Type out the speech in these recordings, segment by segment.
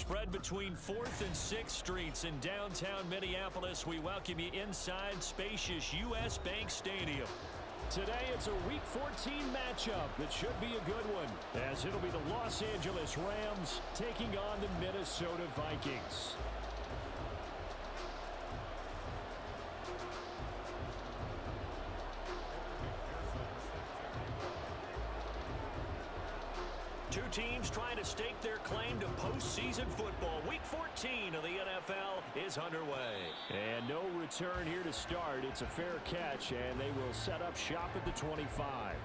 Spread between 4th and 6th Streets in downtown Minneapolis. We welcome you inside spacious U.S. Bank Stadium. Today it's a Week 14 matchup that should be a good one, as it'll be the Los Angeles Rams taking on the Minnesota Vikings. Two teams trying to stake their claim to postseason football. Week 14 of the NFL is underway. And no return here to start. It's a fair catch, and they will set up shop at the 25.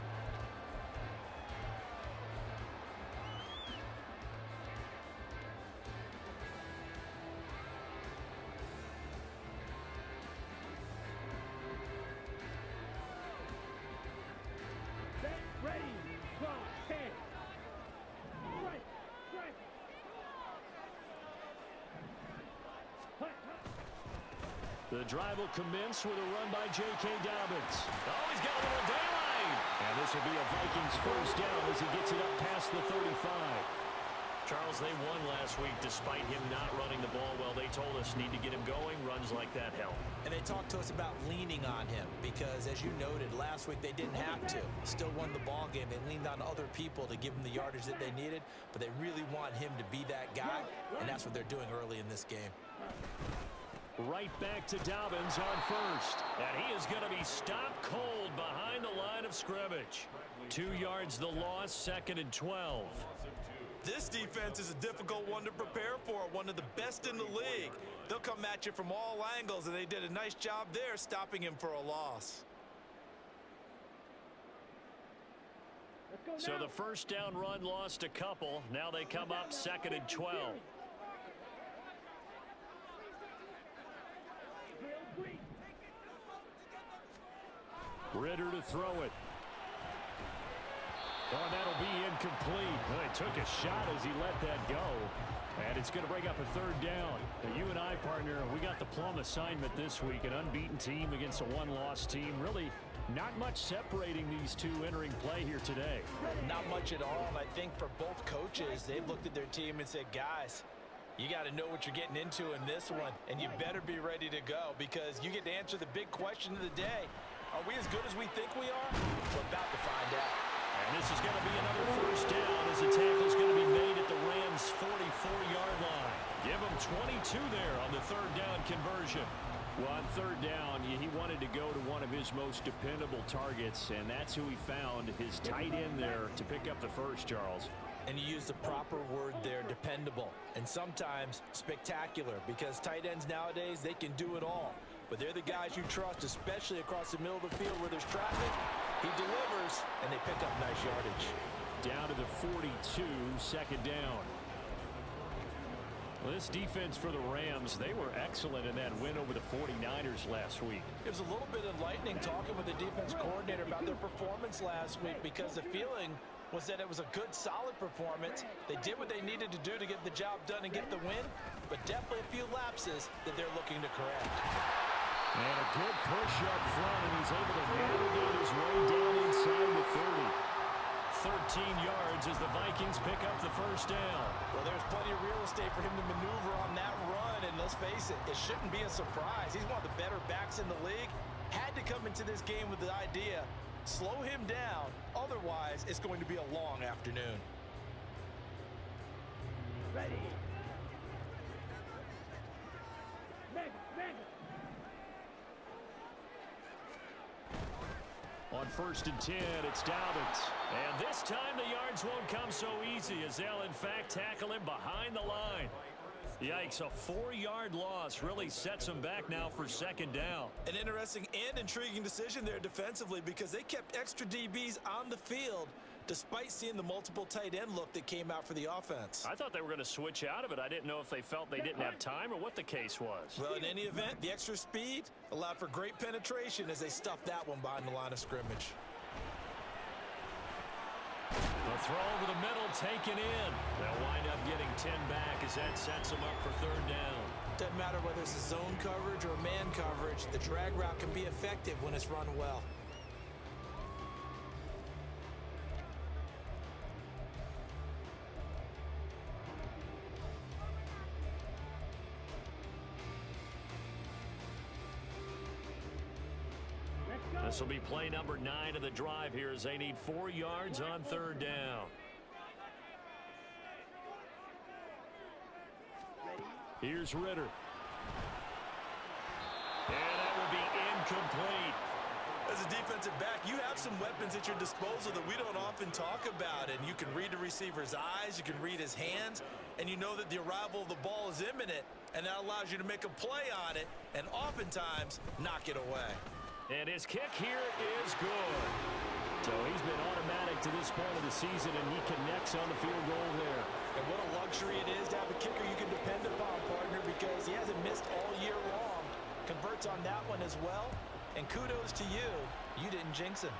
The drive will commence with a run by J.K. Dobbins. Oh, he's got a little daylight. And this will be a Vikings first down as he gets it up past the 35. Charles, they won last week despite him not running the ball well. They told us need to get him going. Runs like that help. And they talked to us about leaning on him because, as you noted, last week they didn't have to. Still won the ball game. They leaned on other people to give them the yardage that they needed, but they really want him to be that guy, and that's what they're doing early in this game. Right back to Dobbins on first. And he is going to be stopped cold behind the line of scrimmage. 2 yards the loss, 2nd and 12. This defense is a difficult one to prepare for, one of the best in the league. They'll come at you from all angles, and they did a nice job there stopping him for a loss. So the first down run lost a couple. Now they come up 2nd and 12. Ritter to throw it. Oh, that'll be incomplete. Well, he took a shot as he let that go. And it's going to bring up a 3rd down. You and I, partner, we got the plum assignment this week. An unbeaten team against a one-loss team. Really not much separating these two entering play here today. Not much at all. And I think for both coaches, they've looked at their team and said, guys, you got to know what you're getting into in this one, and you better be ready to go because you get to answer the big question of the day. Are we as good as we think we are? We're about to find out. And this is going to be another first down as the tackle's going to be made at the Rams' 44-yard line. Give them 22 there on the 3rd down conversion. Well, on 3rd down, he wanted to go to one of his most dependable targets, and that's who he found, his tight end there, to pick up the first, Charles. And you use the proper word there, dependable, and sometimes spectacular, because tight ends nowadays, they can do it all. But they're the guys you trust, especially across the middle of the field where there's traffic. He delivers, and they pick up nice yardage. Down to the 42, 2nd down. Well, this defense for the Rams, they were excellent in that win over the 49ers last week. It was a little bit enlightening talking with the defense coordinator about their performance last week because the feeling was that it was a good, solid performance. They did what they needed to do to get the job done and get the win, but definitely a few lapses that they're looking to correct. And a good push up front, and he's able to navigate his way down inside the 30. 13 yards as the Vikings pick up the first down. Well, there's plenty of real estate for him to maneuver on that run, and let's face it, it shouldn't be a surprise. He's one of the better backs in the league. Had to come into this game with the idea, slow him down, otherwise it's going to be a long afternoon. Ready. On 1st and 10, it's Dobbins. And this time the yards won't come so easy as they'll in fact tackle him behind the line. Yikes, a 4-yard loss really sets him back now for 2nd down. An interesting and intriguing decision there defensively because they kept extra DBs on the field despite seeing the multiple tight end look that came out for the offense. I thought they were going to switch out of it. I didn't know if they felt they didn't have time or what the case was. Well, in any event, the extra speed allowed for great penetration as they stuffed that one behind the line of scrimmage. The throw over the middle taken in. They'll wind up getting 10 back as that sets them up for 3rd down. Doesn't matter whether it's a zone coverage or man coverage, the drag route can be effective when it's run well. This will be play number 9 of the drive here as they need 4 yards on third down. Here's Ritter. And that will be incomplete. As a defensive back, you have some weapons at your disposal that we don't often talk about. And you can read the receiver's eyes, you can read his hands, and you know that the arrival of the ball is imminent. And that allows you to make a play on it and oftentimes knock it away. And his kick here is good. So he's been automatic to this point of the season, and he connects on the field goal there. And what a luxury it is to have a kicker you can depend upon, partner, because he hasn't missed all year long. Converts on that one as well. And kudos to you. You didn't jinx him.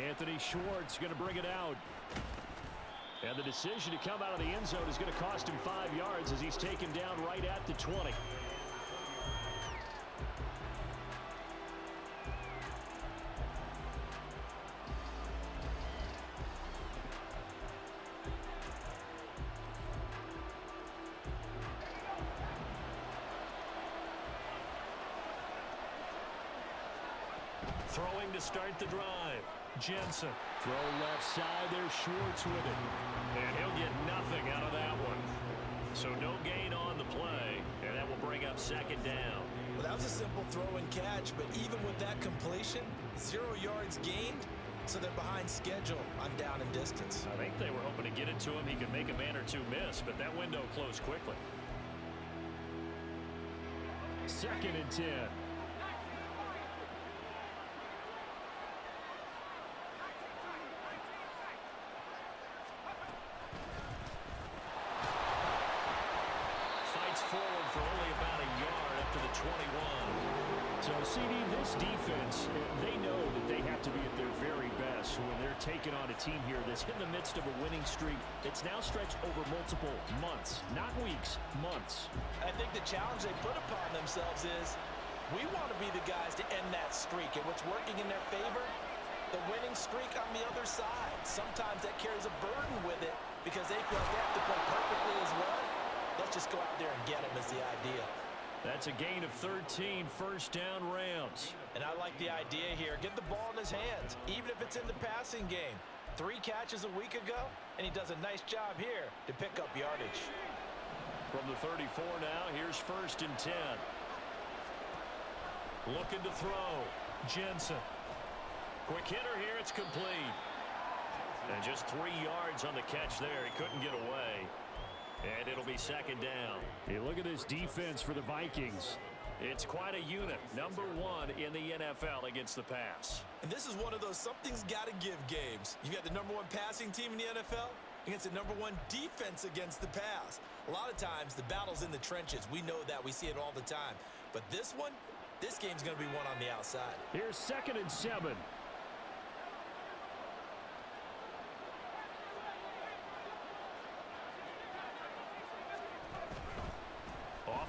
Anthony Schwartz going to bring it out. And the decision to come out of the end zone is going to cost him 5 yards as he's taken down right at the 20. Throwing to start the drive. Jensen. Throw left side there, Schwartz with it. And he'll get nothing out of that one. So no gain on the play, and that will bring up second down. Well, that was a simple throw and catch, but even with that completion, 0 yards gained, so they're behind schedule on down and distance. I think they were hoping to get it to him. He could make a man or two miss, but that window closed quickly. 2nd and 10. Forward for only about a yard up to the 21. So, CD, this defense, they know that they have to be at their very best when they're taking on a team here that's in the midst of a winning streak. It's now stretched over multiple months, not weeks, months. I think the challenge they put upon themselves is we want to be the guys to end that streak. And what's working in their favor? The winning streak on the other side. Sometimes that carries a burden with it because they feel like they have to play perfectly as well. Let's just go out there and get him is the idea. That's a gain of 13 first down Rams. And I like the idea here. Get the ball in his hands, even if it's in the passing game. 3 catches a week ago, and he does a nice job here to pick up yardage. From the 34 now, here's 1st and 10. Looking to throw. Jensen. Quick hitter here, it's complete. And just 3 yards on the catch there. He couldn't get away. And it'll be second down. Hey, look at this defense for the Vikings. It's quite a unit. Number 1 in the NFL against the pass. And this is one of those something's got to give games. You got the number 1 passing team in the NFL against the number 1 defense against the pass. A lot of times the battle's in the trenches. We know that. We see it all the time. But this one, this game's going to be won on the outside. Here's 2nd and 7.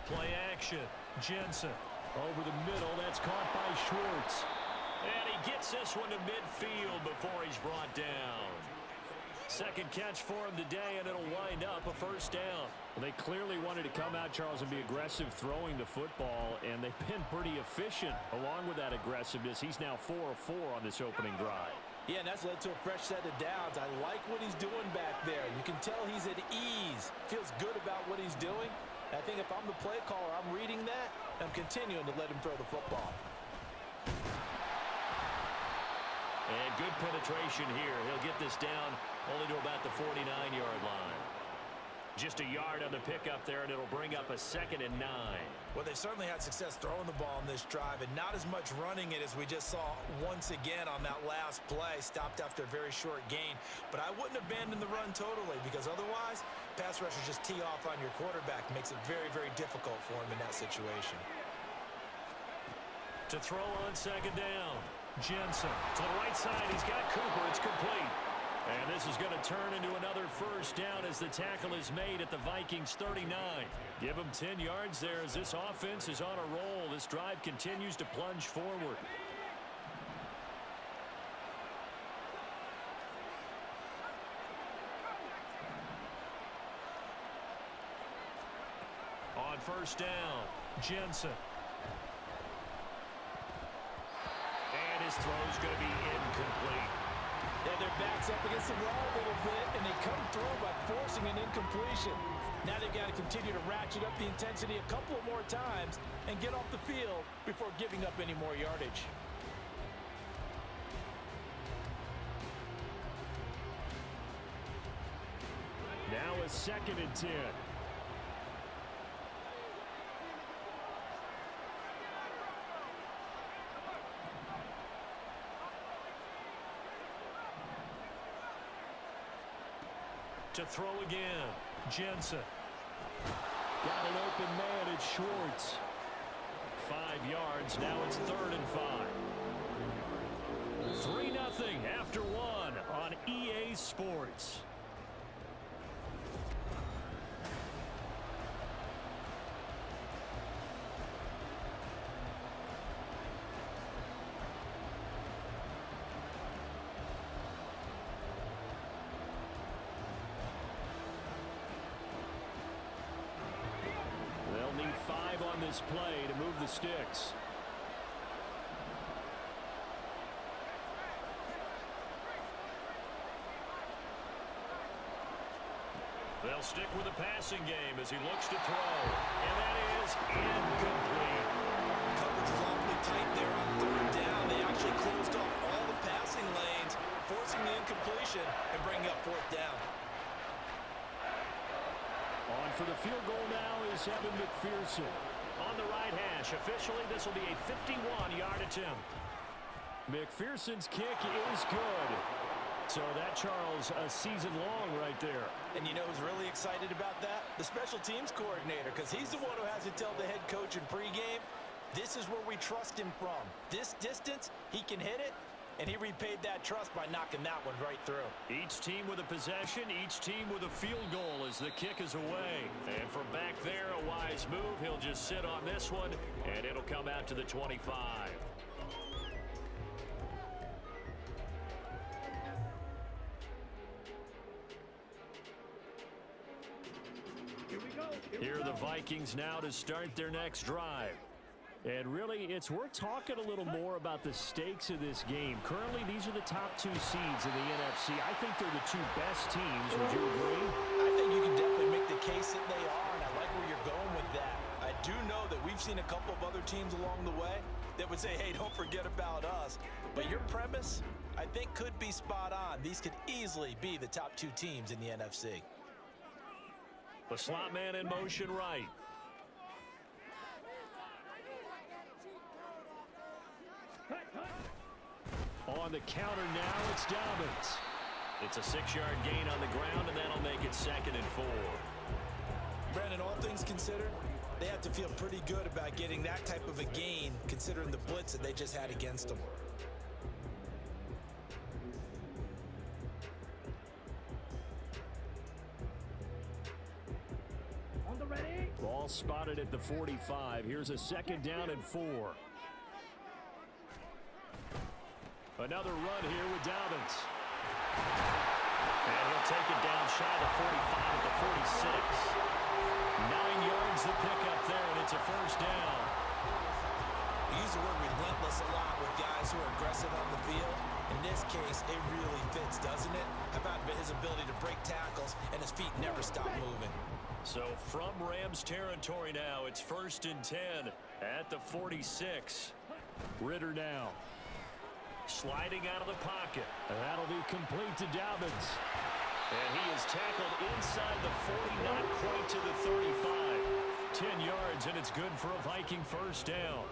Play action. Jensen. Over the middle. That's caught by Schwartz. And he gets this one to midfield before he's brought down. Second catch for him today, and it'll wind up a first down. Well, they clearly wanted to come out, Charles, and be aggressive throwing the football, and they've been pretty efficient along with that aggressiveness. He's now 4 of 4 on this opening drive. Yeah, and that's led to a fresh set of downs. I like what he's doing back there. You can tell he's at ease. Feels good about what he's doing. I think if I'm the play caller, I'm reading that, and I'm continuing to let him throw the football. And good penetration here. He'll get this down only to about the 49-yard line. Just a yard on the pickup there, and it'll bring up a 2nd and 9. Well, they certainly had success throwing the ball in this drive, and not as much running it as we just saw once again on that last play. Stopped after a very short gain. But I wouldn't abandon the run totally, because otherwise, pass rushers just tee off on your quarterback. Makes it very, very difficult for him in that situation. To throw on second down. Jensen to the right side. He's got Cooper. It's complete. And this is going to turn into another first down as the tackle is made at the Vikings 39. Give them 10 yards there as this offense is on a roll. This drive continues to plunge forward. On first down, Jensen. throw's going to be incomplete. Yeah, their back's up against the wall a little bit, and they come through by forcing an incompletion. Now they've got to continue to ratchet up the intensity a couple of more times and get off the field before giving up any more yardage. Now a 2nd and 10. To throw again, Jensen. Got an open man, it's Schwartz. 5 yards, now it's 3rd and 5. 3-0 after 1 on EA Sports. They'll need 5 on this play to move the sticks. They'll stick with the passing game as he looks to throw. And that is incomplete. Coverage is awfully tight there on 3rd down. They actually closed off all the passing lanes, forcing the incompletion and bringing up 4th down. On for the field goal now is Evan McPherson. On the right hash, officially this will be a 51-yard attempt. McPherson's kick is good. So that, Charles, a season long right there. And you know who's really excited about that? The special teams coordinator, because he's the one who has to tell the head coach in pregame, this is where we trust him from. This distance, he can hit it, and he repaid that trust by knocking that one right through. Each team with a possession, each team with a field goal as the kick is away. And from back there, a wise move. He'll just sit on this one, and it'll come out to the 25. Here are the Vikings now to start their next drive. And really, it's worth talking a little more about the stakes of this game. Currently, these are the top 2 seeds in the NFC. I think they're the 2 best teams. Would you agree? I think you can definitely make the case that they are, and I like where you're going with that. I do know that we've seen a couple of other teams along the way that would say, hey, don't forget about us. But your premise, I think, could be spot on. These could easily be the top 2 teams in the NFC. The slot man in motion right. On the counter now, it's Dobbins. It's a 6-yard gain on the ground, and that'll make it 2nd and 4. Brandon, all things considered, they have to feel pretty good about getting that type of a gain, considering the blitz that they just had against them. Ball spotted at the 45. Here's a 2nd down and 4. Another run here with Dobbins. And he'll take it down shy of the 45 at the 46. 9 yards to pick up there, and it's a 1st down. We use the word relentless a lot with guys who are aggressive on the field. In this case, it really fits, doesn't it? How about his ability to break tackles and his feet never stop moving? So from Rams territory now, it's 1st and 10 at the 46. Ritter now. Sliding out of the pocket. And that'll be complete to Dobbins. And he is tackled inside the 40, not quite to the 35. 10 yards, and it's good for a Viking 1st down.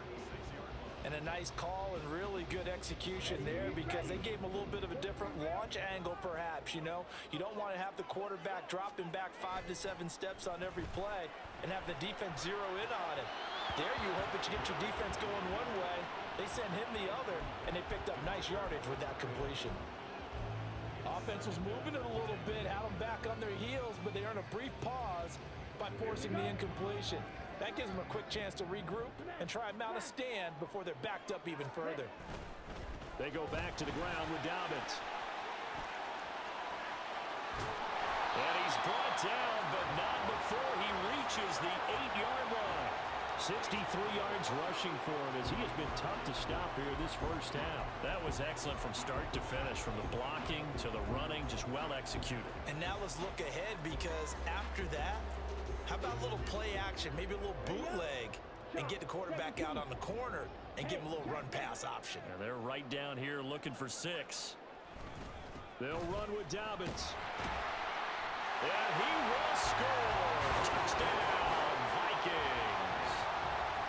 And a nice call and really good execution there because they gave him a little bit of a different launch angle perhaps, you know. You don't want to have the quarterback dropping back 5 to 7 steps on every play and have the defense zero in on it. There you hope that you get your defense going one way. They sent him the other, and they picked up nice yardage with that completion. Offense was moving it a little bit, had them back on their heels, but they earned a brief pause by forcing the incompletion. That gives them a quick chance to regroup and try and mount a stand before they're backed up even further. They go back to the ground with Dobbins. And he's brought down, but not before he reaches the 8-yard line. 63 yards rushing for him as he has been tough to stop here this first half. That was excellent from start to finish, from the blocking to the running, just well executed. And now let's look ahead, because after that, how about a little play action, maybe a little bootleg, and get the quarterback out on the corner and give him a little run pass option. And they're right down here looking for 6. They'll run with Dobbins. And he will score. Touchdown, Vikings.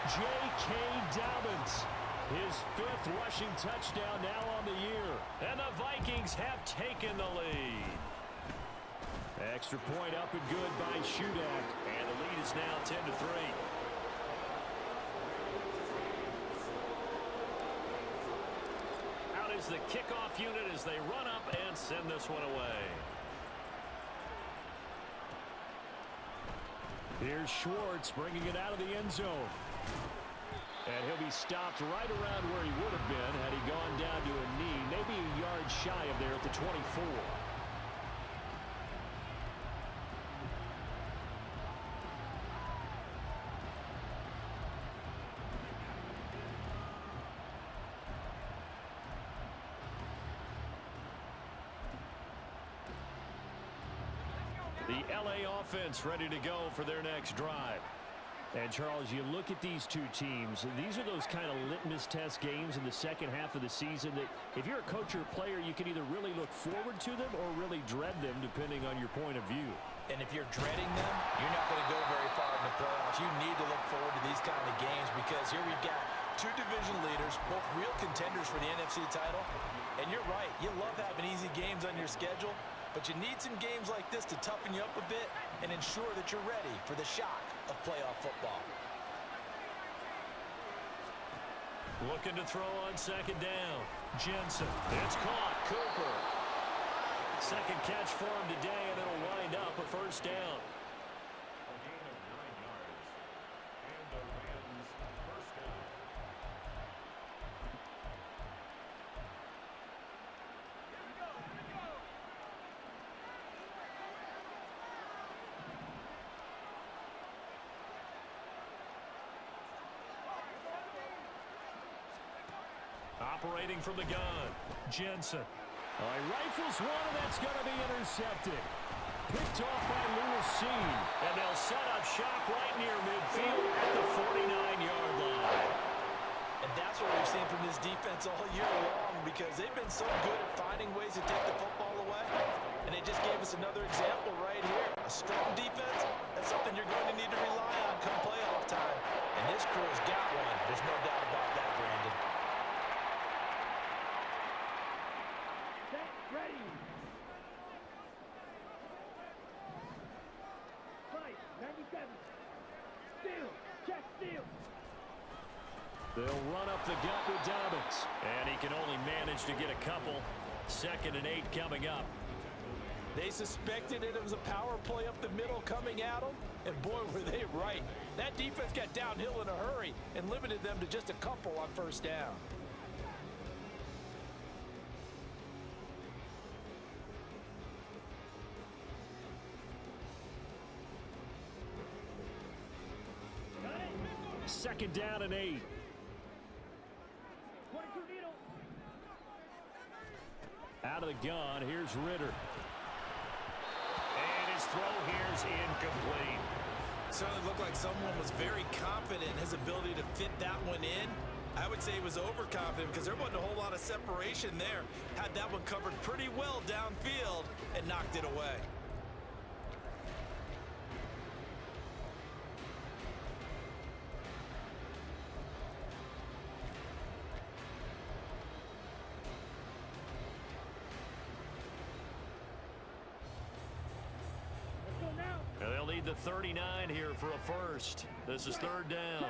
J.K. Dobbins, his 5th rushing touchdown now on the year. And the Vikings have taken the lead. Extra point up and good by Shudak. And the lead is now 10-3. Out is the kickoff unit as they run up and send this one away. Here's Schwartz bringing it out of the end zone. And he'll be stopped right around where he would have been had he gone down to a knee, maybe a yard shy of there at the 24. The LA offense ready to go for their next drive. And, Charles, you look at these two teams, these are those kind of litmus test games in the second half of the season that if you're a coach or a player, you can either really look forward to them or really dread them, depending on your point of view. And if you're dreading them, you're not going to go very far in the playoffs. You need to look forward to these kind of games, because here we've got 2 division leaders, both real contenders for the NFC title. And you're right, you love having easy games on your schedule, but you need some games like this to toughen you up a bit and ensure that you're ready for the shock of playoff football. Looking to throw on second down. Jensen. It's caught. Cooper. Second catch for him today, and it'll wind up a first down. Operating from the gun, Jensen. He rifles one, and that's going to be intercepted. Picked off by Lewis Seen. And they'll set up shop right near midfield at the 49-yard line. And that's what we've seen from this defense all year long, because they've been so good at finding ways to take the football away. And they just gave us another example right here. A strong defense, that's something you're going to need to rely on come playoff time. And this crew has got one. There's no doubt about that, Brandon. Ready. Fight, 97. Steal, check, steal. They'll run up the gut with Dobbins. And he can only manage to get a couple. 2nd and 8 coming up. They suspected it was a power play up the middle coming at them, and boy, were they right. That defense got downhill in a hurry and limited them to just a couple on first down. Second down and 8. Out of the gun, here's Ritter. And his throw here's incomplete. Certainly looked like someone was very confident in his ability to fit that one in. I would say he was overconfident, because there wasn't a whole lot of separation there. Had that one covered pretty well downfield and knocked it away. And they'll need the 39 here for a first. This is 3rd down.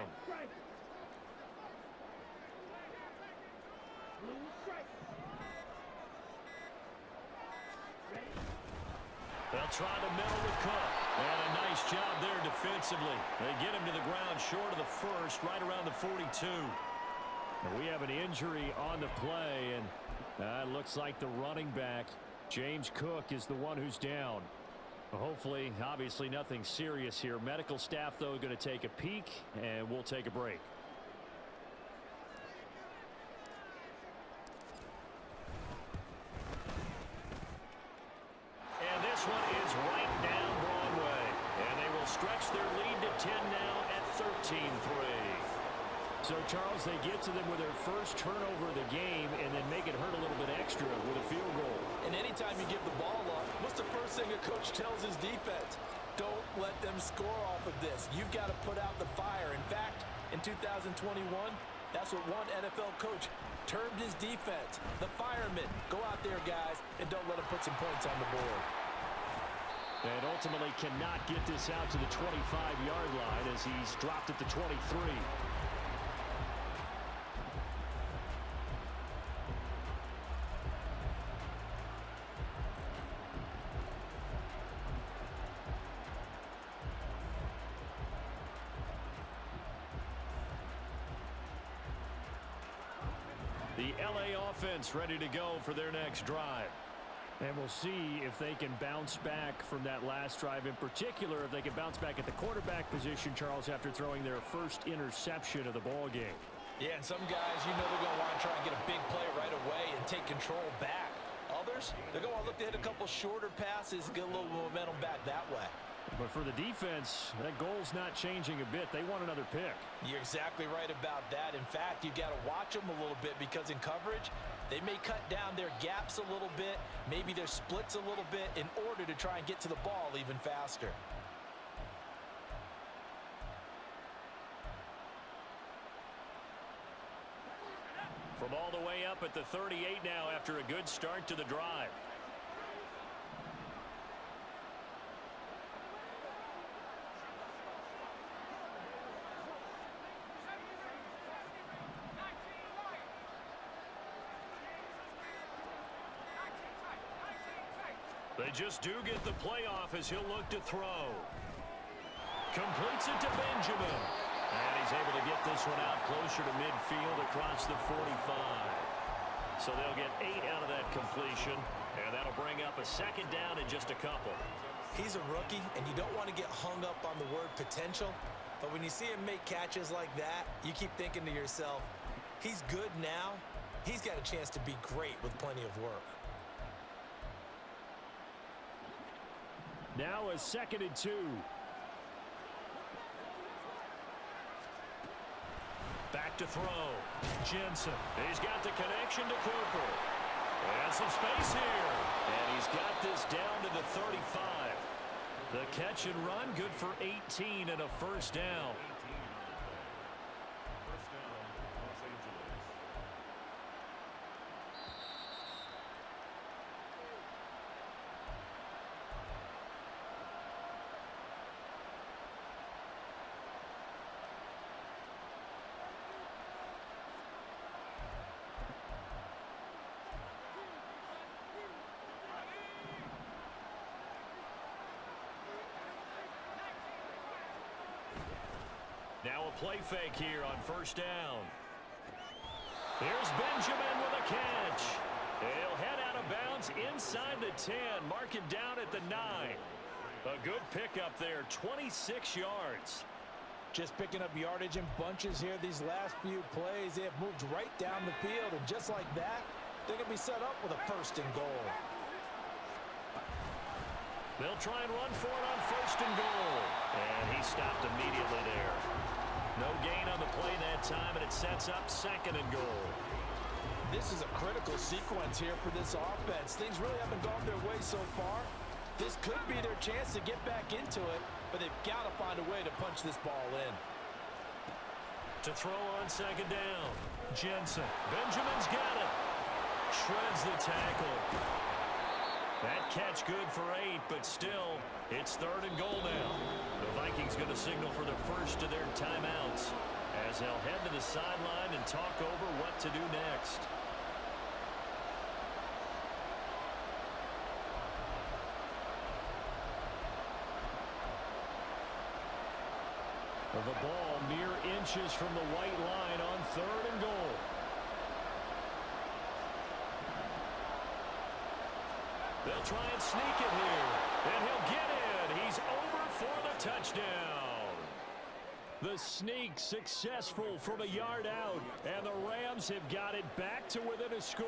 They'll try to middle with Cook. And a nice job there defensively. They get him to the ground short of the first, right around the 42. And we have an injury on the play, and it looks like the running back, James Cook, is the one who's down. Hopefully, obviously nothing serious here. Medical staff, though, going to take a peek, and we'll take a break. And this one is right down Broadway. And they will stretch their lead to 10 now at 13-3. So, Charles, they get to them with their first turnover of the game and then make it hurt a little bit extra with a field goal. And anytime you give the ball up, what's the first thing a coach tells his defense? Don't let them score off of this. You've got to put out the fire. In fact, in 2021, that's what one NFL coach termed his defense. The firemen. Go out there, guys, and don't let them put some points on the board. And ultimately cannot get this out to the 25-yard line as he's dropped at the 23. The LA offense ready to go for their next drive. And we'll see if they can bounce back from that last drive. In particular, if they can bounce back at the quarterback position, Charles, after throwing their first interception of the ball game. Yeah, and some guys, you know they're going to want to try and get a big play right away and take control back. Others, they're going to look to hit a couple shorter passes and get a little momentum back that way. But for the defense, that goal's not changing a bit. They want another pick. You're exactly right about that. In fact, you've got to watch them a little bit because in coverage, they may cut down their gaps a little bit, maybe their splits a little bit in order to try and get to the ball even faster. From all the way up at the 38 now after a good start to the drive. They just do get the playoff as he'll look to throw. Completes it to Benjamin. And he's able to get this one out closer to midfield across the 45. So they'll get 8 out of that completion. And that'll bring up a second down in just a couple. He's a rookie, and you don't want to get hung up on the word potential. But when you see him make catches like that, you keep thinking to yourself, he's good now. He's got a chance to be great with plenty of work. Now a 2nd and 2. Back to throw. Jensen. He's got the connection to Cooper. And some space here. And he's got this down to the 35. The catch and run, good for 18 and a first down. Now a play fake here on first down. Here's Benjamin with a catch. He'll head out of bounds inside the 10. Mark him down at the 9. A good pickup there, 26 yards. Just picking up yardage in bunches here these last few plays. They have moved right down the field, and just like that, they're going to be set up with a 1st and goal. They'll try and run for it on 1st and goal. And he stopped immediately there. No gain on the play that time, and it sets up 2nd and goal. This is a critical sequence here for this offense. Things really haven't gone their way so far. This could be their chance to get back into it, but they've got to find a way to punch this ball in. To throw on 2nd down. Jensen. Benjamin's got it. Shreds the tackle. That catch good for 8, but still, it's 3rd and goal now. The Vikings going to signal for the first of their timeouts as they'll head to the sideline and talk over what to do next. The ball mere inches from the white line on 3rd and goal. They'll try and sneak it here. And he'll get in. He's over for the touchdown. The sneak successful from a yard out. And the Rams have got it back to within a score.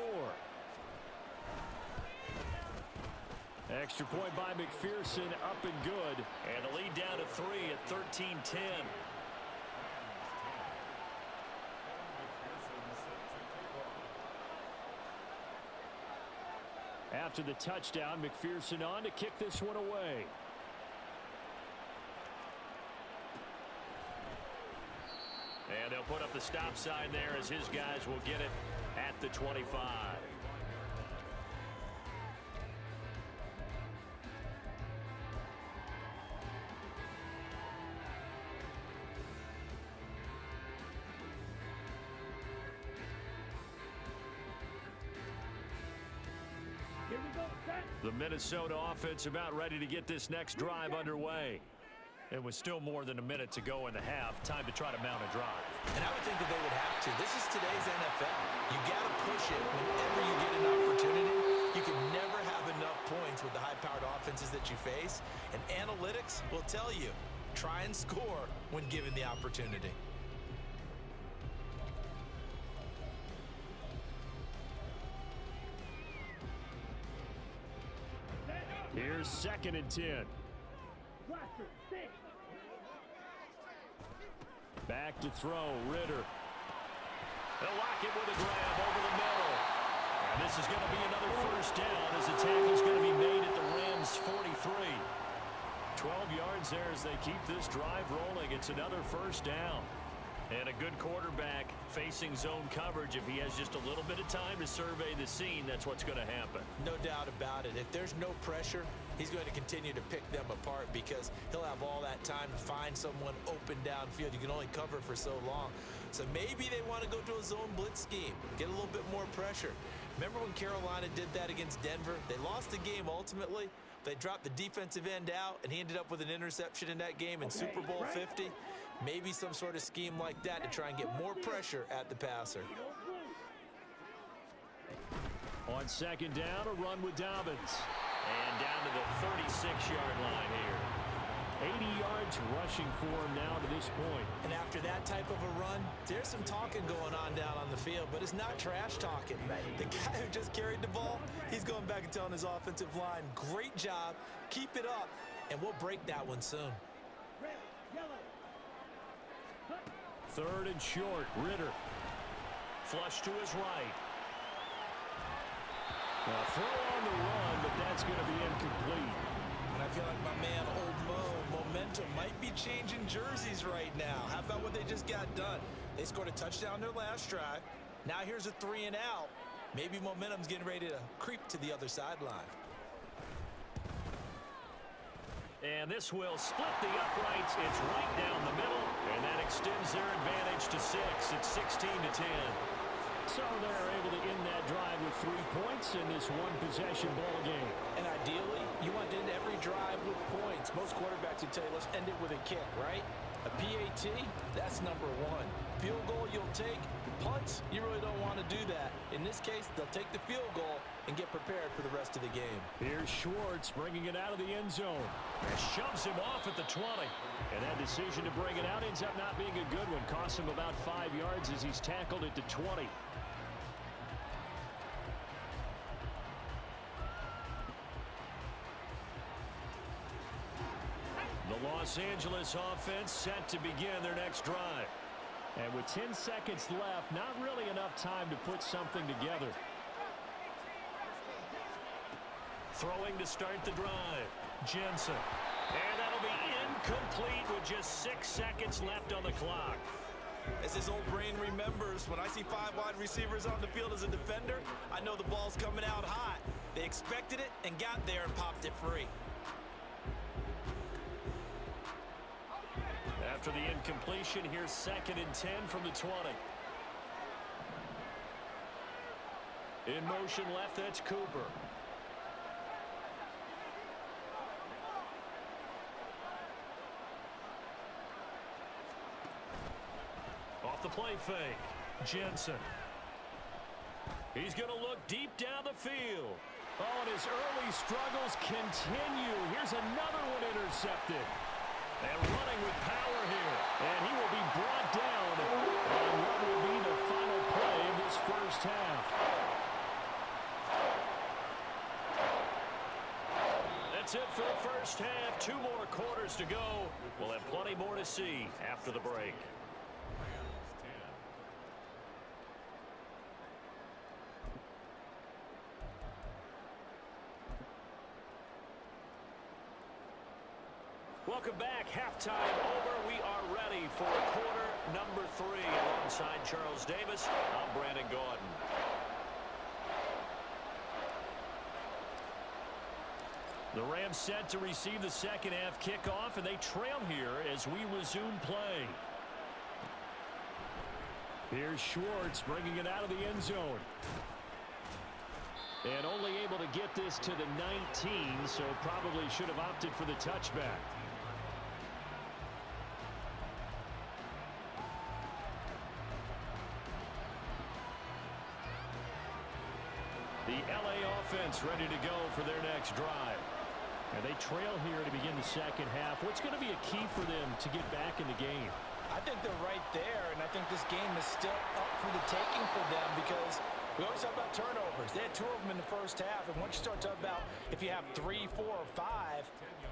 Extra point by McPherson, up and good. And the lead down to 3 at 13-10. After the touchdown, McPherson on to kick this one away. And they'll put up the stop sign there as his guys will get it at the 25. Here we go, set. The Minnesota offense about ready to get this next drive underway. It was still more than a minute to go in the half. Time to try to mount a drive. And I would think that they would have to. This is today's NFL. You got to push it whenever you get an opportunity. You can never have enough points with the high-powered offenses that you face. And analytics will tell you, try and score when given the opportunity. Here's 2nd and 10. Blaster, stick. Back to throw, Ritter. They'll lock it with a grab over the middle. And this is going to be another first down as the tackle's going to be made at the Rams' 43. 12 yards there as they keep this drive rolling. It's another first down. And a good quarterback facing zone coverage. If he has just a little bit of time to survey the scene, that's what's going to happen. No doubt about it. If there's no pressure, he's going to continue to pick them apart because he'll have all that time to find someone open downfield. You can only cover for so long. So maybe they want to go to a zone blitz scheme, get a little bit more pressure. Remember when Carolina did that against Denver? They lost the game ultimately. They dropped the defensive end out, and he ended up with an interception in that game in Super Bowl 50. Maybe some sort of scheme like that to try and get more pressure at the passer. On 2nd down, a run with Dobbins. And down to the 36-yard line here. 80 yards rushing for him now to this point. And after that type of a run, there's some talking going on down on the field, but it's not trash talking. The guy who just carried the ball, he's going back and telling his offensive line, great job, keep it up, and we'll break that one soon. Red, yellow. 3rd and short, Ritter. Flush to his right. Now throw on the run, but that's going to be incomplete. And I feel like my man, Old Mo, momentum might be changing jerseys right now. How about what they just got done? They scored a touchdown their last drive. Now here's a 3 and out. Maybe momentum's getting ready to creep to the other sideline. And this will split the uprights. It's right down the middle, and that extends their advantage to 6. It's 16-10. So they're able to end that drive with 3 points in this one-possession ball game. And ideally, you want to end every drive with points. Most quarterbacks would tell you, let's end it with a kick, right? A PAT, that's number 1. Field goal you'll take. Punts, you really don't want to do that. In this case, they'll take the field goal and get prepared for the rest of the game. Here's Schwartz bringing it out of the end zone. And shoves him off at the 20. And that decision to bring it out ends up not being a good one. Costs him about 5 yards as he's tackled at the 20. The Los Angeles offense set to begin their next drive. And with 10 seconds left, not really enough time to put something together. Throwing to start the drive. Jensen. And that'll be incomplete with just 6 seconds left on the clock. As his old brain remembers, when I see 5 wide receivers on the field as a defender, I know the ball's coming out hot. They expected it and got there and popped it free. After the incompletion, here's 2nd and 10 from the 20. In motion left, that's Cooper. Off the play fake, Jensen. He's going to look deep down the field. Oh, and his early struggles continue. Here's another one intercepted. And running with power here. And he will be brought down on what will be the final play of this first half. That's it for the first half. 2 more quarters to go. We'll have plenty more to see after the break. Welcome back. Halftime over. We are ready for quarter number 3. Alongside Charles Davis, I'm Brandon Gaudin. The Rams set to receive the second half kickoff, and they trail here as we resume play. Here's Schwartz bringing it out of the end zone. And only able to get this to the 19, so probably should have opted for the touchback. The LA offense ready to go for their next drive. And they trail here to begin the second half. What's going to be a key for them to get back in the game? I think they're right there, and I think this game is still up for the taking for them because we always talk about turnovers. They had 2 of them in the first half, and once you start talking about if you have 3, 4, or 5,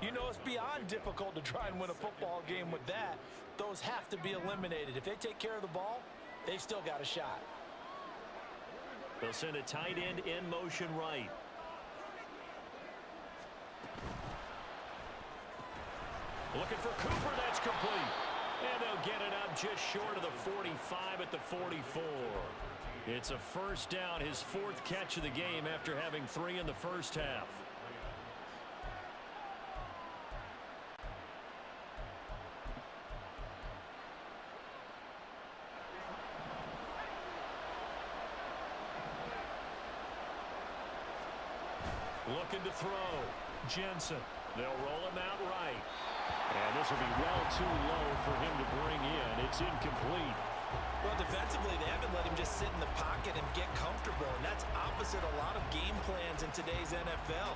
you know it's beyond difficult to try and win a football game with that. Those have to be eliminated. If they take care of the ball, they've still got a shot. They'll send a tight end in motion right. Looking for Cooper. That's complete. And they'll get it up just short of the 45 at the 44. It's a first down, his 4th catch of the game after having 3 in the first half. Looking to throw. Jensen. They'll roll him out right. And this will be well too low for him to bring in. It's incomplete. Well, defensively, they haven't let him just sit in the pocket and get comfortable, and that's opposite a lot of game plans in today's NFL.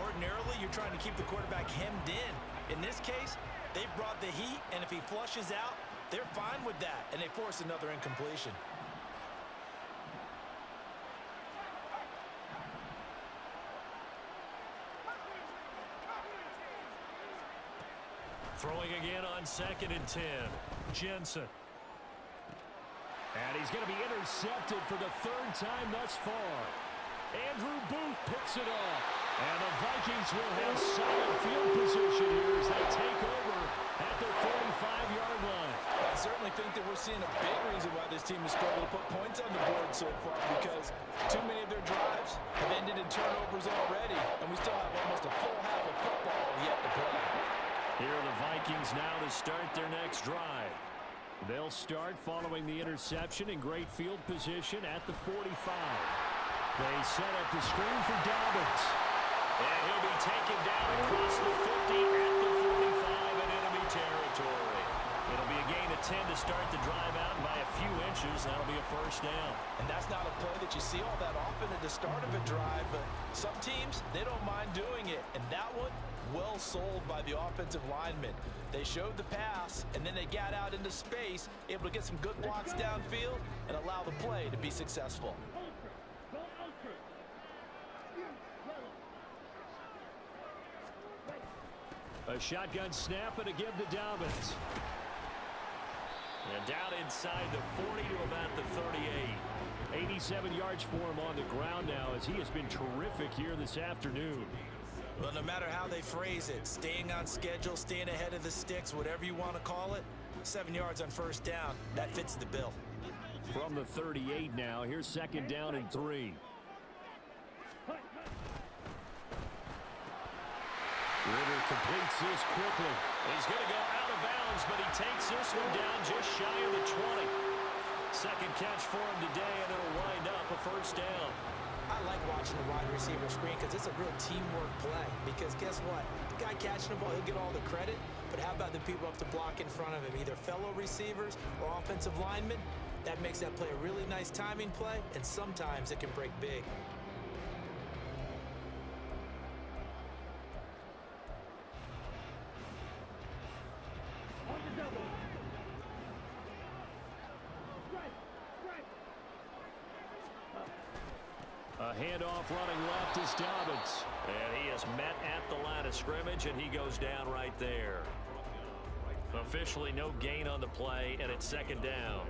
Ordinarily, you're trying to keep the quarterback hemmed in. In this case, they've brought the heat, and if he flushes out, they're fine with that, and they force another incompletion. Throwing again on 2nd and 10. Jensen. And he's going to be intercepted for the 3rd time thus far. Andrew Booth picks it off. And the Vikings will have solid field position here as they take over at their 45-yard line. I certainly think that we're seeing a big reason why this team has struggled to put points on the board so far, because too many of their drives have ended in turnovers already, and we still have almost a full half of football yet to play. Here are the Vikings now to start their next drive. They'll start following the interception in great field position at the 45. They set up the screen for Dobbins. And he'll be taken down across the 50 at the 45 in enemy territory. It'll be a gain of 10 to start the drive out by a few inches. That'll be a first down. And that's not a play that you see all that often at the start of a drive, but some teams, they don't mind doing it. And that one, well sold by the offensive linemen. They showed the pass, and then they got out into space, able to get some good blocks downfield and allow the play to be successful. A shotgun snap and a give to Dobbins. And down inside the 40 to about the 38. 87 yards for him on the ground now as he has been terrific here this afternoon. Well, no matter how they phrase it, staying on schedule, staying ahead of the sticks, whatever you want to call it, 7 yards on first down, that fits the bill. From the 38 now, here's 2nd down and 3. Ritter completes this quickly. He's going to go out of bounds, but he takes this one down just shy of the 20. 2nd catch for him today, and it'll wind up a first down. I like watching the wide receiver screen because it's a real teamwork play. Because guess what? The guy catching the ball, he'll get all the credit. But how about the people up to block in front of him, either fellow receivers or offensive linemen? That makes that play a really nice timing play, and sometimes it can break big. The handoff running left is Dobbins. And he is met at the line of scrimmage, and he goes down right there. Officially no gain on the play, and it's second down.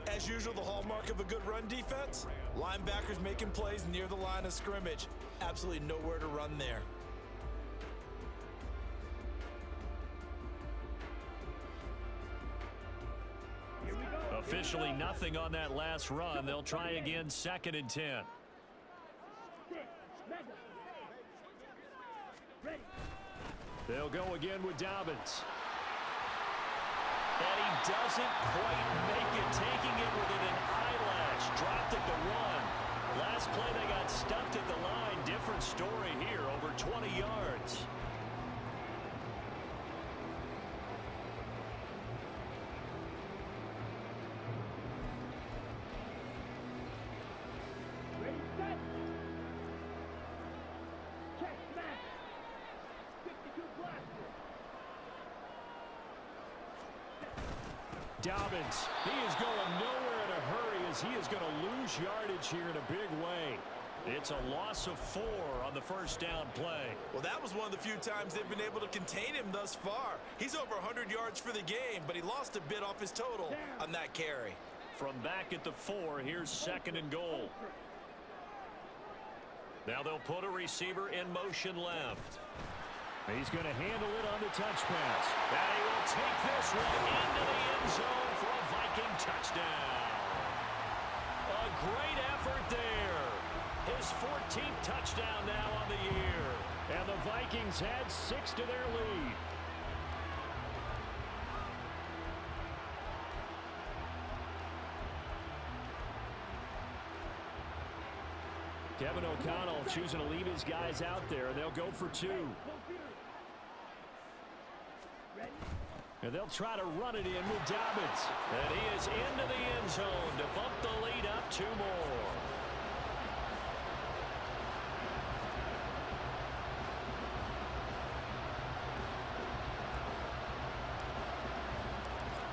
As usual, the hallmark of a good run defense, linebackers making plays near the line of scrimmage. Absolutely nowhere to run there. Officially nothing on that last run. They'll try again, second and 10. They'll go again with Dobbins. And he doesn't quite make it, taking it within an eyelash. Dropped at the one. Last play they got stuffed at the line. Different story here, over 20 yards. Ready, set. Check, smash. 52 blaster. Dobbins, he is going nowhere in a hurry as he is going to lose yardage here in a big way. It's a loss of 4 on the first down play. Well, that was one of the few times they've been able to contain him thus far. He's over 100 yards for the game, but he lost a bit off his total on that carry. From back at the 4, here's second and goal. Now they'll put a receiver in motion left. He's going to handle it on the touch pass. And he will take this one into the end zone for a Viking touchdown. A great effort there. His 14th touchdown now on the year. And the Vikings had 6 to their lead. Kevin O'Connell choosing to leave his guys out there, and they'll go for 2. And they'll try to run it in with Dobbins. And he is into the end zone to bump the lead up 2 more.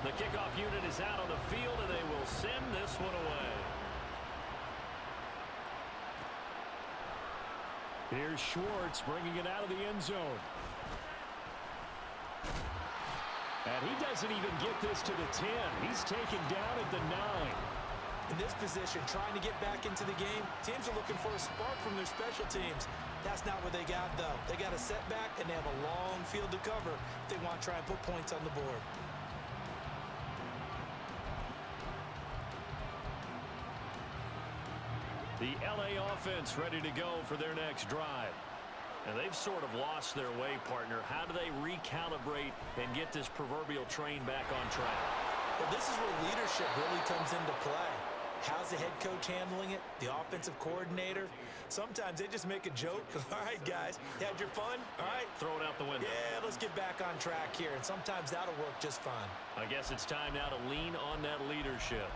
The kickoff unit is out on the field, and they will send this one away. Here's Schwartz bringing it out of the end zone. And he doesn't even get this to the 10. He's taken down at the 9. In this position, trying to get back into the game, teams are looking for a spark from their special teams. That's not what they got, though. They got a setback, and they have a long field to cover if they want to try and put points on the board. The LA offense ready to go for their next drive. And they've sort of lost their way, partner. How do they recalibrate and get this proverbial train back on track? Well, this is where leadership really comes into play. How's the head coach handling it? The offensive coordinator? Sometimes they just make a joke. All right, guys, you had your fun? All right. Throw it out the window. Yeah, let's get back on track here. And sometimes that'll work just fine. I guess it's time now to lean on that leadership.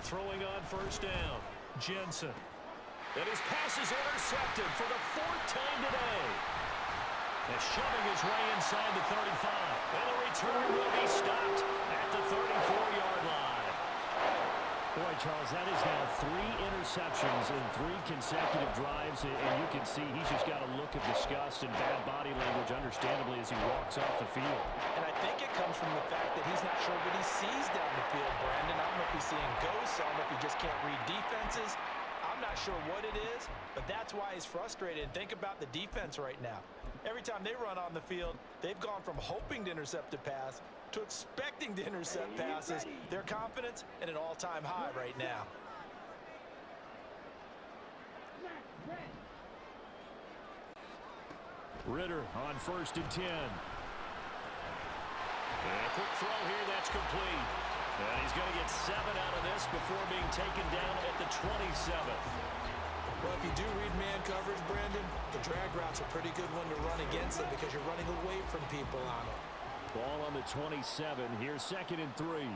Throwing on first down, Jensen. And his pass is intercepted for the 4th time today. And shoving his way inside the 35. And the return will be stopped at the 34-yard line. Boy, Charles, that is now 3 interceptions in 3 consecutive drives. And you can see he's just got a look of disgust and bad body language, understandably, as he walks off the field. And I think it comes from the fact that he's not sure what he sees down the field, Brandon. I don't know if he's seeing ghosts. I don't know if he just can't read defenses. I'm not sure what it is, but that's why he's frustrated. Think about the defense right now. Every time they run on the field, they've gone from hoping to intercept a pass to expecting to intercept passes. Their confidence at an all-time high right now. Ritter on 1st and 10. And a quick throw here, that's complete. And he's going to get 7 out of this before being taken down at the 27. Well, if you do read man coverage, Brandon, the drag route's a pretty good one to run against them because you're running away from people on it. Ball on the 27. Here's 2nd and 3.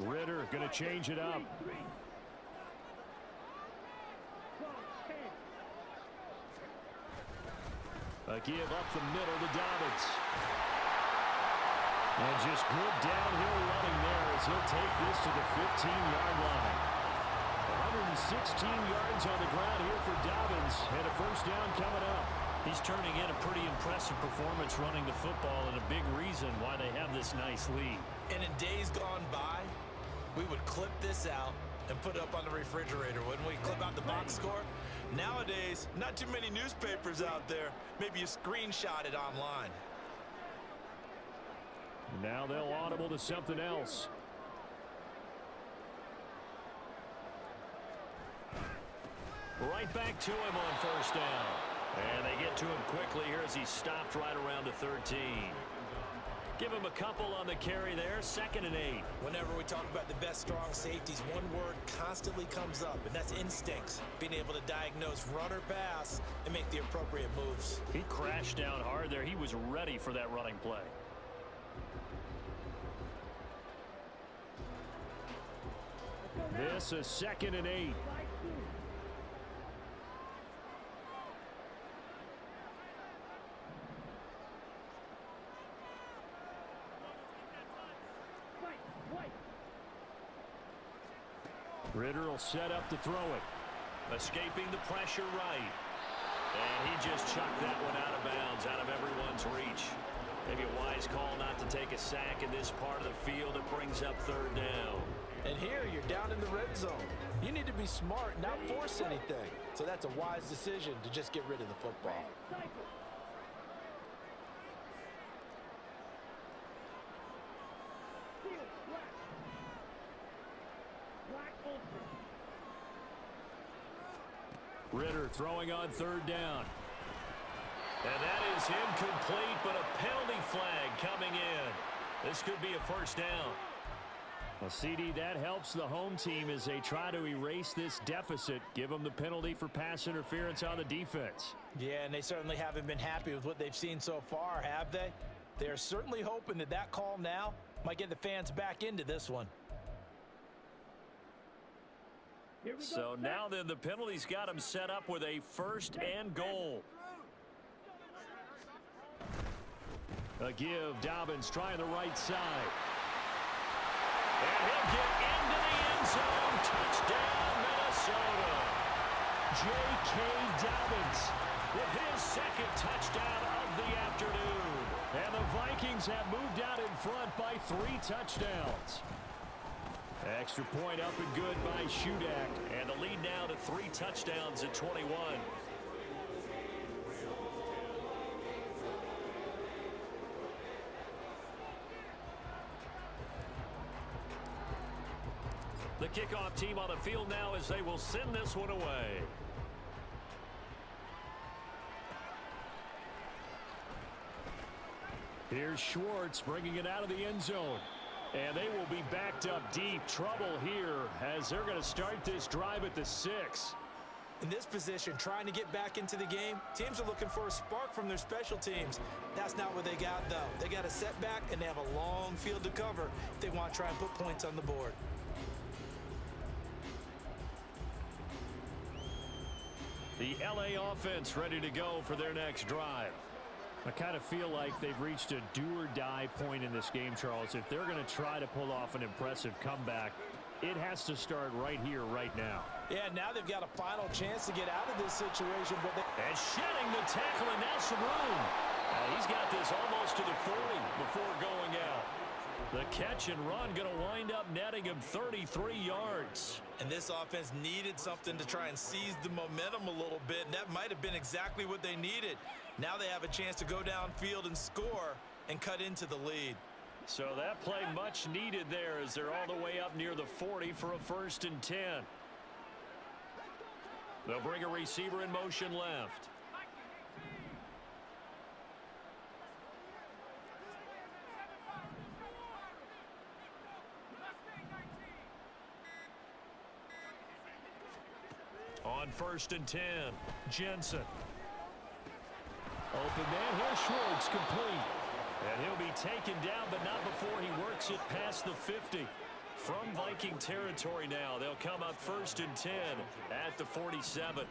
Ritter going to change it up. A give up the middle to Dobbins. And just good downhill running there as he'll take this to the 15-yard line. 116 yards on the ground here for Dobbins, and a first down coming up. He's turning in a pretty impressive performance running the football, and a big reason why they have this nice lead. And in days gone by, we would clip this out and put it up on the refrigerator, wouldn't we? Clip out the box score. Nowadays, not too many newspapers out there. Maybe you screenshot it online. Now they'll audible to something else. Right back to him on first down. And they get to him quickly here as he stopped right around the 13. Give him a couple on the carry there, 2nd and 8. Whenever we talk about the best strong safeties, one word constantly comes up, and that's instincts. Being able to diagnose run or pass and make the appropriate moves. He crashed down hard there. He was ready for that running play. This is 2nd and 8. Ritter will set up to throw it. Escaping the pressure right. And he just chucked that one out of bounds, out of everyone's reach. Maybe a wise call not to take a sack in this part of the field. It brings up 3rd down. And here you're down in the red zone. You need to be smart, not force anything. So that's a wise decision to just get rid of the football. Ritter throwing on 3rd down. And that is incomplete, but a penalty flag coming in. This could be a first down. Well, CD, that helps the home team as they try to erase this deficit. Give them the penalty for pass interference on the defense. Yeah, and they certainly haven't been happy with what they've seen so far, have they? They're certainly hoping that that call now might get the fans back into this one. So now then, the penalty's got him set up with a 1st and goal. A give, Dobbins trying the right side. And he'll get into the end zone. Touchdown, Minnesota. J.K. Dobbins With his 2nd touchdown of the afternoon. And the Vikings have moved out in front by 3 touchdowns. Extra point up and good by Shudak. And the lead now to 3 touchdowns at 21. The kickoff team on the field now as they will send this one away. Here's Schwartz bringing it out of the end zone. And they will be backed up deep. Trouble here as they're going to start this drive at the 6. In this position, trying to get back into the game, teams are looking for a spark from their special teams. That's not what they got, though. They got a setback, and they have a long field to cover if they want to try and put points on the board. The LA offense ready to go for their next drive. I kind of feel like they've reached a do-or-die point in this game, Charles. If they're going to try to pull off an impressive comeback, it has to start right here, right now. Yeah, now they've got a final chance to get out of this situation. But and shedding the tackle, and now some room. He's got this almost to the 40 before going out. The catch and run going to wind up netting him 33 yards. And this offense needed something to try and seize the momentum a little bit, and that might have been exactly what they needed. Now they have a chance to go downfield and score and cut into the lead. So that play much needed there as they're all the way up near the 40 for a 1st and 10. They'll bring a receiver in motion left. On 1st and 10, Jensen. Open man, here's Schwartz, complete. And he'll be taken down, but not before he works it past the 50. From Viking territory now, they'll come up 1st and 10 at the 47.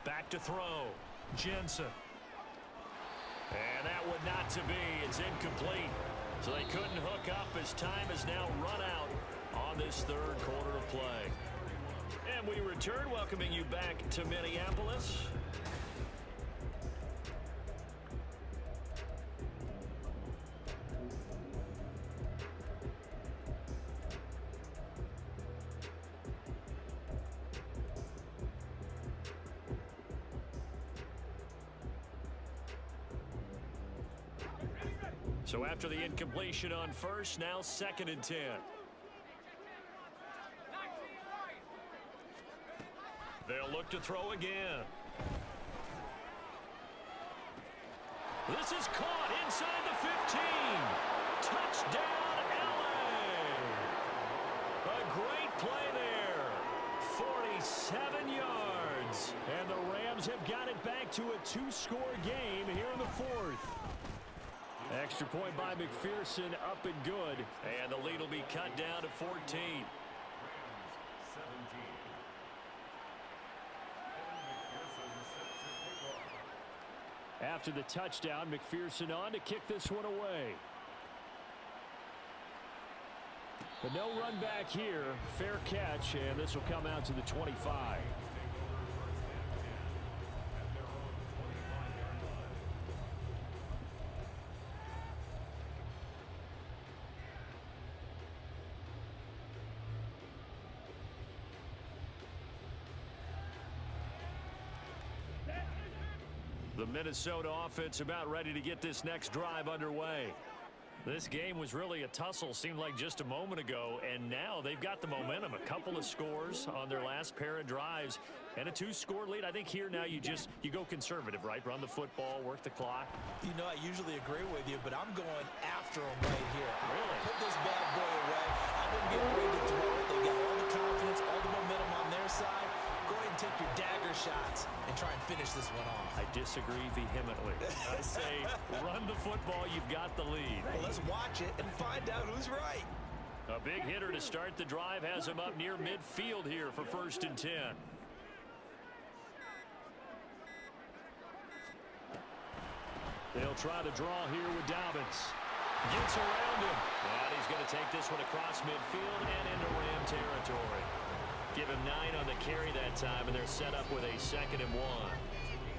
Back to throw. Jensen. And that one not to be. It's incomplete. So they couldn't hook up as time has now run out on this third quarter of play. And we return, welcoming you back to Minneapolis. So after the incompletion on first, now 2nd and 10. They'll look to throw again. This is caught inside the 15. Touchdown, LA. A great play there. 47 yards. And the Rams have got it back to a 2-score game here in the 4th. Extra point by McPherson, up and good. And the lead will be cut down to 14. After the touchdown, McPherson on to kick this one away. But no run back here. Fair catch, and this will come out to the 25. The Minnesota offense about ready to get this next drive underway. This game was really a tussle, seemed like just a moment ago, and now they've got the momentum. A couple of scores on their last pair of drives and a 2-score lead. I think here now you go conservative, right? Run the football, work the clock. You know, I usually agree with you, but I'm going after them right here. Really? Put this bad boy away. I wouldn't be afraid to throw it. They got all the confidence, all the momentum on their side. Go ahead and take your dagger shots and try and finish this one off. I disagree vehemently. I say run the football, you've got the lead. Well, let's watch it and find out who's right. A big hitter to start the drive has him up near midfield here for 1st and 10. They'll try to draw here with Dobbins. Gets around him. And he's going to take this one across midfield and into Ram territory. Give him 9 on the carry that time, and they're set up with a 2nd and 1.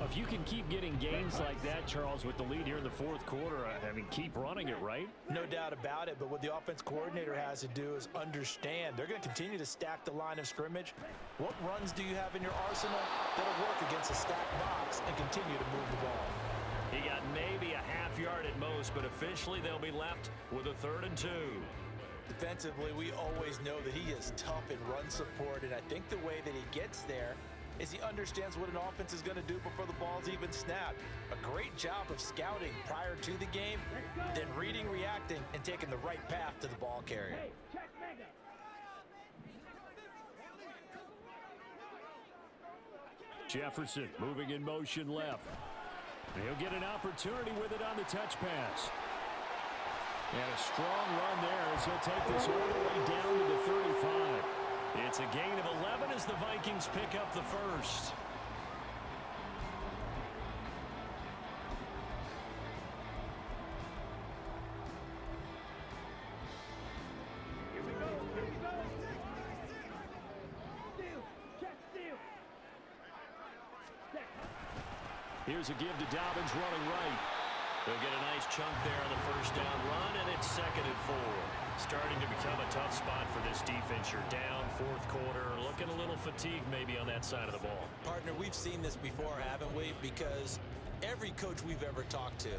If you can keep getting gains like that, Charles, with the lead here in the 4th quarter, I mean, keep running it, right? No doubt about it, but what the offense coordinator has to do is understand. They're going to continue to stack the line of scrimmage. What runs do you have in your arsenal that'll work against a stacked box and continue to move the ball? He got maybe a half yard at most, but officially they'll be left with a 3rd and 2. Defensively, we always know that he is tough in run support, and I think the way that he gets there is he understands what an offense is going to do before the ball's even snapped. A great job of scouting prior to the game, then reading, reacting, and taking the right path to the ball carrier. Jefferson moving in motion left. He'll get an opportunity with it on the touch pass. And a strong run there as he'll take this all the way down to the 35. It's a gain of 11 as the Vikings pick up the first. Here we go. Here we go. Steal. Check steal. Check. Here's a give to Dobbins running right. They'll get a nice chunk there on the 1st down run, and it's 2nd and 4. Starting to become a tough spot for this defense. You're down 4th quarter, looking a little fatigued maybe on that side of the ball. Partner, we've seen this before, haven't we? Because every coach we've ever talked to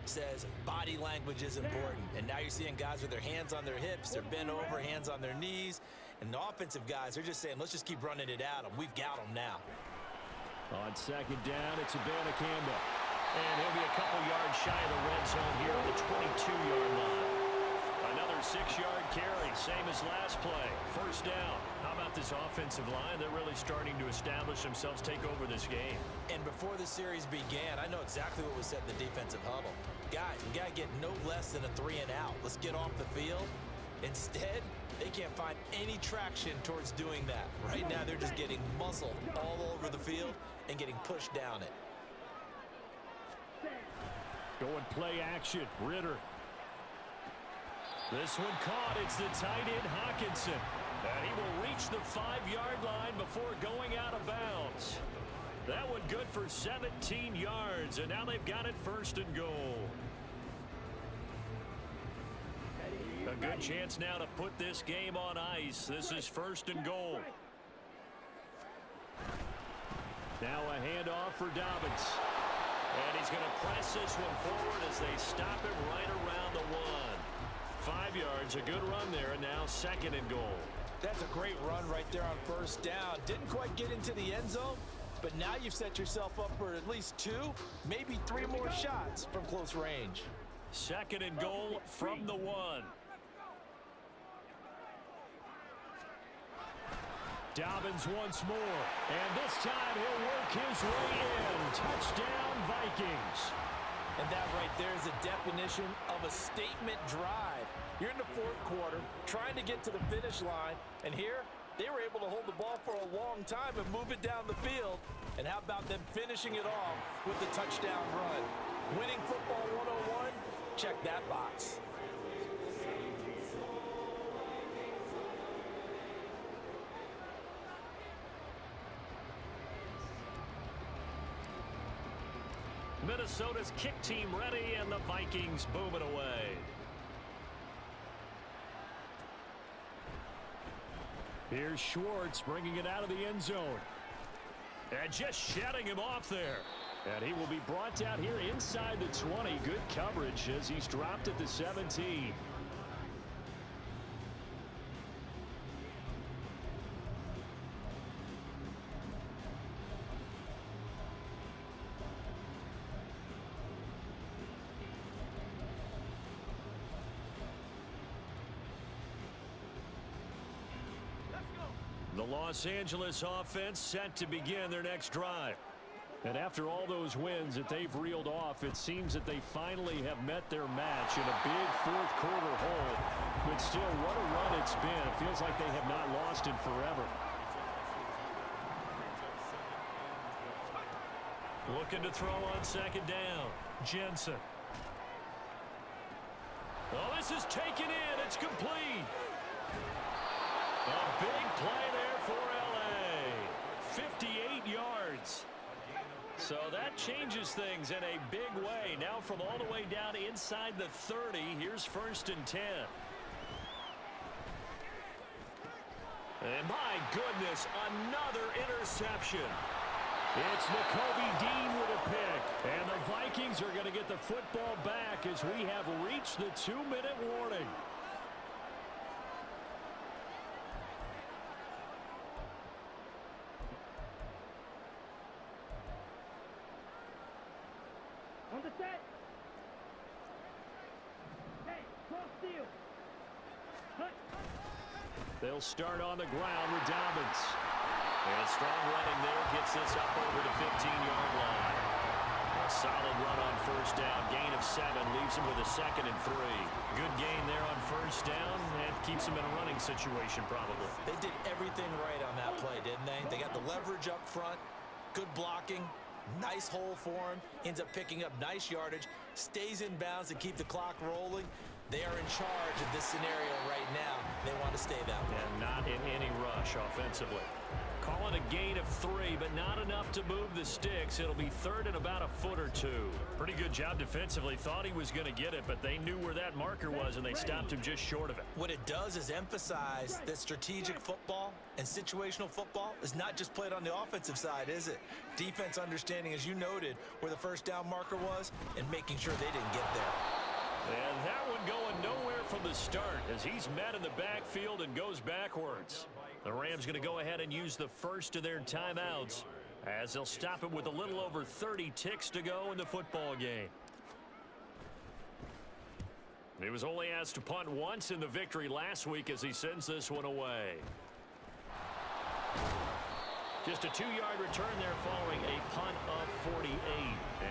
says body language is important. And now you're seeing guys with their hands on their hips, they're bent over, hands on their knees. And the offensive guys, they're just saying, let's just keep running it at them. We've got them now. On 2nd down, it's Abanikanda. And he'll be a couple yards shy of the red zone here at the 22-yard line. Another 6-yard carry, same as last play. 1st down. How about this offensive line? They're really starting to establish themselves, take over this game. And before the series began, I know exactly what was said in the defensive huddle. Guys, we got to get no less than a 3 and out. Let's get off the field Instead, they can't find any traction towards doing that. Right now, they're just getting muzzled all over the field and getting pushed down it. Going play action. Ritter. This one caught. It's the tight end Hawkinson. And he will reach the 5-yard line before going out of bounds. That one good for 17 yards, and now they've got it 1st and goal. A good chance now to put this game on ice. This is 1st and goal. Now a handoff for Dobbins. And he's going to press this one forward as they stop him right around the 1. 5 yards, a good run there, and now 2nd and goal. That's a great run right there on 1st down. Didn't quite get into the end zone, but now you've set yourself up for at least 2, maybe 3 more shots from close range. 2nd and goal from the 1. Dobbins once more, and this time he'll work his way in. Touchdown, Vikings. And that right there is a definition of a statement drive. You're in the 4th quarter, trying to get to the finish line, and here they were able to hold the ball for a long time and move it down the field. And how about them finishing it off with the touchdown run? Winning football 101, check that box. Minnesota's kick team ready, and the Vikings boom it away. Here's Schwartz bringing it out of the end zone. And just shutting him off there. And he will be brought out here inside the 20. Good coverage as he's dropped at the 17. The Los Angeles offense set to begin their next drive. And after all those wins that they've reeled off, it seems that they finally have met their match in a big 4th quarter hole. But still, what a run it's been. It feels like they have not lost it forever. Looking to throw on 2nd down. Jensen. Oh, this is taken in. It's complete. A big play there for LA. 58 yards. So that changes things in a big way. Now from all the way down inside the 30, here's 1st and 10. And my goodness, another interception. It's Nakobe Dean with a pick. And the Vikings are going to get the football back as we have reached the 2-minute warning. On the set. Hey, cross steal. They'll start on the ground with Dobbins. And strong running there gets this up over the 15-yard line. A solid run on 1st down. Gain of 7 leaves him with a 2nd and 3. Good gain there on 1st down and keeps him in a running situation probably. They did everything right on that play, didn't they? They got the leverage up front, good blocking, nice hole for him, ends up picking up nice yardage, stays in bounds to keep the clock rolling. They are in charge of this scenario right now. They want to stay that way. And not in any rush offensively. Call it a gain of 3, but not enough to move the sticks. It'll be 3rd and about a foot or 2. Pretty good job defensively. Thought he was going to get it, but they knew where that marker was, and they stopped him just short of it. What it does is emphasize that strategic football and situational football is not just played on the offensive side, is it? Defense understanding, as you noted, where the 1st down marker was and making sure they didn't get there. And that one going nowhere from the start as he's met in the backfield and goes backwards. The Rams going to go ahead and use the first of their timeouts as they'll stop it with a little over 30 ticks to go in the football game. He was only asked to punt once in the victory last week as he sends this one away. Just a 2-yard return there following a punt of 48.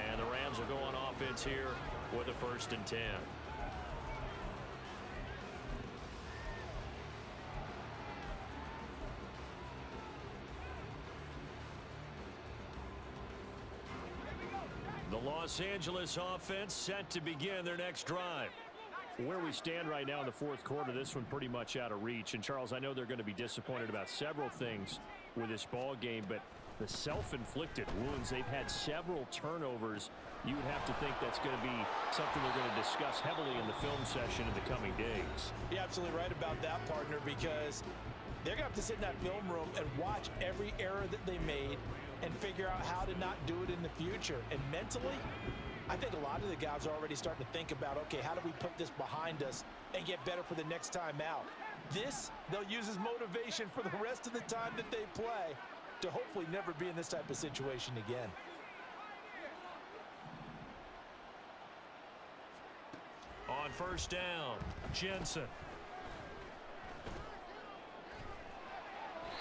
And the Rams will go on offense here with a 1st and 10. The Los Angeles offense set to begin their next drive. Where we stand right now in the fourth quarter, this one pretty much out of reach. And, Charles, I know they're going to be disappointed about several things with this ball game, but the self-inflicted wounds, they've had several turnovers. You would have to think that's going to be something they're going to discuss heavily in the film session in the coming days. You're absolutely right about that, partner, because they're going to have to sit in that film room and watch every error that they made and figure out how to not do it in the future. And mentally, I think a lot of the guys are already starting to think about, okay, how do we put this behind us and get better for the next time out? This, they'll use as motivation for the rest of the time that they play to hopefully never be in this type of situation again. On first down, Jensen.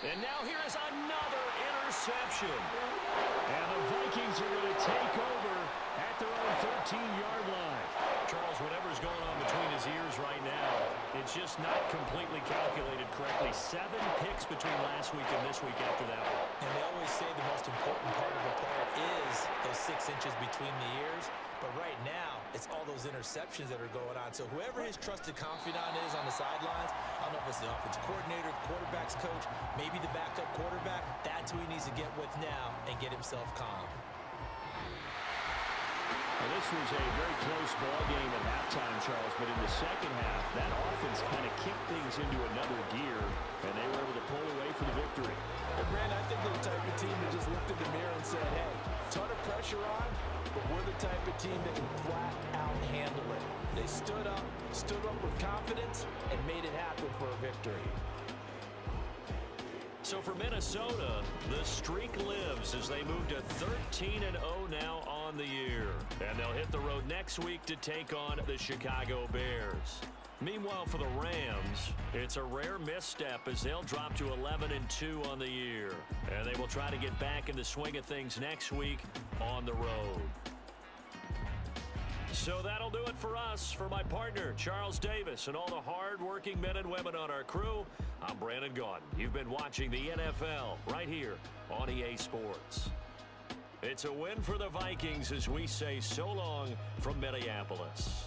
And now here is another interception. And the Vikings are going to take over at their own 13-yard line. Charles, whatever's going on between his ears right now, it's just not completely calculated correctly. 7 picks between last week and this week after that one. And they always say the most important part of a player is those 6 inches between the ears. But right now, it's all those interceptions that are going on. So whoever his trusted confidant is on the sidelines, I don't know if it's the offensive coordinator, the quarterback's coach, maybe the backup quarterback, that's who he needs to get with now and get himself calm. Well, this was a very close ball game at halftime, Charles, but in the second half, that offense kind of kicked things into another gear, and they were able to pull away for the victory. And Brand, I think they're the type of team that just looked in the mirror and said, hey, ton of pressure on, but we're the type of team that can flat out handle it. They stood up with confidence, and made it happen for a victory. So for Minnesota, the streak lives as they move to 13-0 now on the year. And they'll hit the road next week to take on the Chicago Bears. Meanwhile, for the Rams, it's a rare misstep as they'll drop to 11-2 on the year. And they will try to get back in the swing of things next week on the road. So that'll do it for us. For my partner, Charles Davis, and all the hard-working men and women on our crew, I'm Brandon Gaudin. You've been watching the NFL right here on EA Sports. It's a win for the Vikings as we say so long from Minneapolis.